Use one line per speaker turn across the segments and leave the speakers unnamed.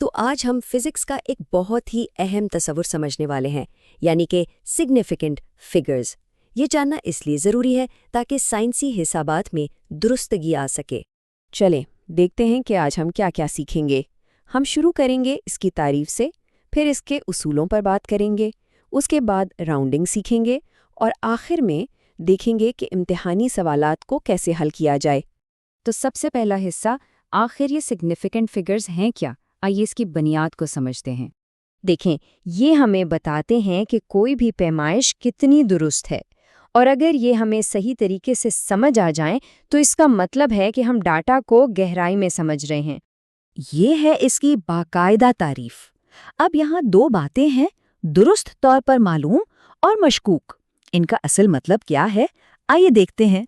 تو آج ہم فزکس کا ایک بہت ہی اہم تصور سمجھنے والے ہیں، یعنی کہ سگنیفیکنٹ فگرز۔ یہ جاننا اس لیے ضروری ہے تاکہ سائنسی حسابات میں درستگی آ سکے۔
چلیں دیکھتے ہیں کہ آج ہم کیا کیا سیکھیں گے۔ ہم شروع کریں گے اس کی تعریف سے، پھر اس کے اصولوں پر بات کریں گے، اس کے بعد راؤنڈنگ سیکھیں گے اور آخر میں دیکھیں گے کہ امتحانی سوالات کو کیسے حل کیا جائے۔
تو سب سے پہلا حصہ، آخر یہ سگنیفیکنٹ فگرز ہیں کیا؟ آئیے اس کی بنیاد کو سمجھتے ہیں۔
دیکھیں، یہ ہمیں بتاتے ہیں کہ کوئی بھی پیمائش کتنی درست ہے، اور اگر یہ ہمیں صحیح طریقے سے سمجھ آ جائیں تو اس کا مطلب ہے کہ ہم ڈاٹا کو گہرائی میں سمجھ رہے ہیں۔
یہ ہے اس کی باقاعدہ تعریف۔ اب یہاں دو باتیں ہیں، درست طور پر معلوم اور مشکوک۔ ان کا اصل مطلب کیا ہے؟ آئیے دیکھتے ہیں۔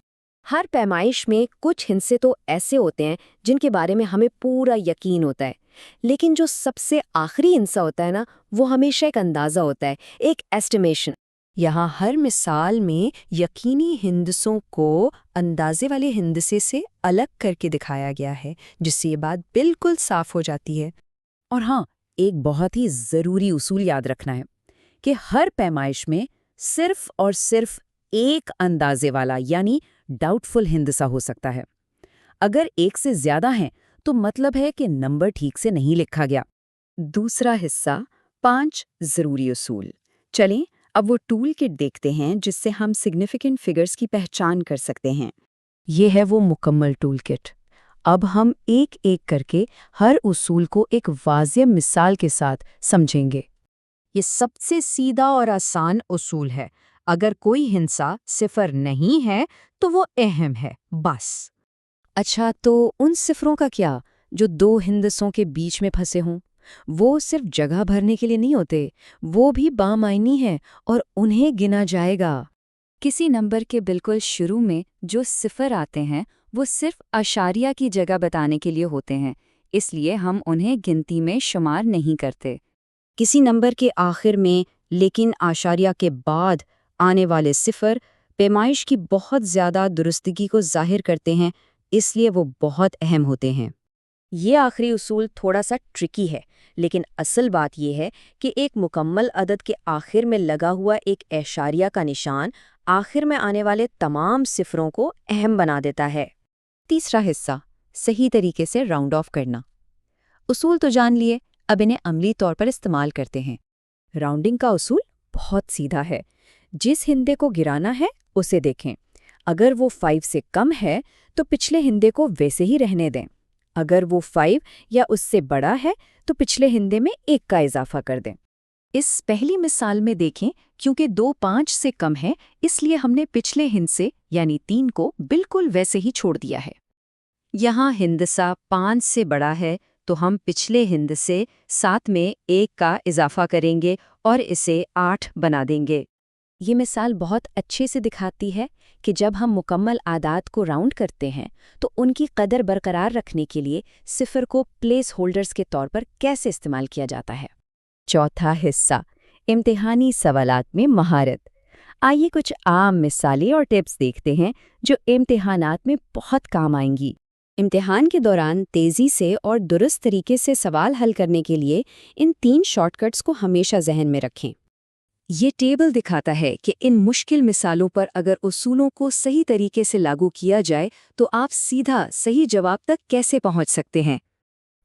ہر پیمائش میں کچھ ہندسے تو ایسے ہوتے ہیں جن کے بارے میں ہمیں پورا یقین ہوتا ہے، لیکن جو سب سے آخری ہندسہ ہوتا ہے نا، وہ ہمیشہ ایک اندازہ ہوتا ہے، ایک ایسٹیمیشن۔
یہاں ہر مثال میں یقینی ہندسوں کو اندازے والے ہندسے سے الگ کر کے دکھایا گیا ہے، جس سے یہ بات بالکل صاف ہو جاتی ہے۔ اور ہاں، ایک بہت ہی ضروری اصول یاد رکھنا ہے کہ ہر پیمائش میں صرف اور صرف ایک اندازے والا یعنی ڈاؤٹ فل ہندسہ ہو سکتا ہے۔ اگر ایک سے زیادہ ہیں تو مطلب ہے کہ نمبر ٹھیک سے نہیں لکھا گیا۔ دوسرا حصہ، 5 ضروری اصول۔ چلیں اب وہ ٹول کٹ دیکھتے ہیں جس سے ہم سگنیفیکنٹ فگرز کی پہچان کر سکتے ہیں۔ یہ ہے وہ مکمل ٹول کٹ۔ اب ہم ایک ایک کر کے ہر اصول کو ایک واضح مثال کے ساتھ سمجھیں گے۔
یہ سب سے سیدھا اور آسان اصول ہے۔ اگر کوئی ہندسہ صفر نہیں ہے تو وہ اہم ہے، بس۔
اچھا، تو ان صفروں کا کیا جو دو ہندسوں کے بیچ میں پھنسے ہوں؟ وہ صرف جگہ بھرنے کے لیے نہیں ہوتے، وہ بھی بامعنی ہیں اور انہیں گنا جائے گا۔
کسی نمبر کے بالکل شروع میں جو صفر آتے ہیں وہ صرف اشاریہ کی جگہ بتانے کے لیے ہوتے ہیں، اس لیے ہم انہیں گنتی میں شمار نہیں کرتے۔
کسی نمبر کے آخر میں لیکن اشاریہ کے بعد آنے والے صفر پیمائش کی بہت زیادہ درستگی کو ظاہر کرتے ہیں، اس لیے وہ بہت اہم ہوتے ہیں۔
یہ آخری اصول تھوڑا سا ٹرکی ہے، لیکن اصل بات یہ ہے کہ ایک مکمل عدد کے آخر میں لگا ہوا ایک اعشاریہ کا نشان آخر میں آنے والے تمام صفروں کو اہم بنا دیتا ہے۔
تیسرا حصہ، صحیح طریقے سے راؤنڈ آف کرنا۔ اصول تو جان لیے، اب انہیں عملی طور پر استعمال کرتے ہیں۔ راؤنڈنگ کا اصول بہت سیدھا ہے۔ جس ہندے کو گرانا ہے اسے دیکھیں، اگر وہ 5 سے کم ہے تو پچھلے ہندے کو ویسے ہی رہنے دیں، اگر وہ 5 یا اس سے بڑا ہے تو پچھلے ہندے میں 1 کا اضافہ کر دیں۔
اس پہلی مثال میں دیکھیں، کیونکہ 2 5 سے کم ہے اس لیے ہم نے پچھلے ہندسے یعنی 3 کو بالکل ویسے ہی چھوڑ دیا ہے۔
یہاں ہندسہ 5 سے بڑا ہے تو ہم پچھلے ہندسے 7 میں 1 کا اضافہ کریں گے اور اسے 8 بنا دیں گے۔
یہ مثال بہت اچھے سے دکھاتی ہے کہ جب ہم مکمل اعداد کو راؤنڈ کرتے ہیں تو ان کی قدر برقرار رکھنے کے لیے صفر کو پلیس ہولڈرز کے طور پر کیسے استعمال کیا جاتا ہے۔
چوتھا حصہ، امتحانی سوالات میں مہارت۔ آئیے کچھ عام مثالیں اور ٹپس دیکھتے ہیں جو امتحانات میں بہت کام آئیں گی۔
امتحان کے دوران تیزی سے اور درست طریقے سے سوال حل کرنے کے لیے ان 3 شارٹ کٹس کو ہمیشہ ذہن میں رکھیں۔
یہ ٹیبل دکھاتا ہے کہ ان مشکل مثالوں پر اگر اصولوں کو صحیح طریقے سے لاگو کیا جائے تو آپ سیدھا صحیح جواب تک کیسے پہنچ سکتے ہیں۔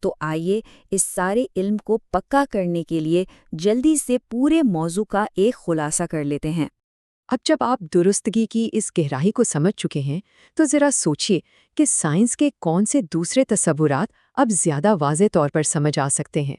تو آئیے اس سارے علم کو پکا کرنے کے لیے جلدی سے پورے موضوع کا ایک خلاصہ کر لیتے ہیں۔
اب جب آپ درستگی کی اس گہرائی کو سمجھ چکے ہیں تو ذرا سوچئے کہ سائنس کے کون سے دوسرے تصورات اب زیادہ واضح طور پر سمجھ آ سکتے ہیں۔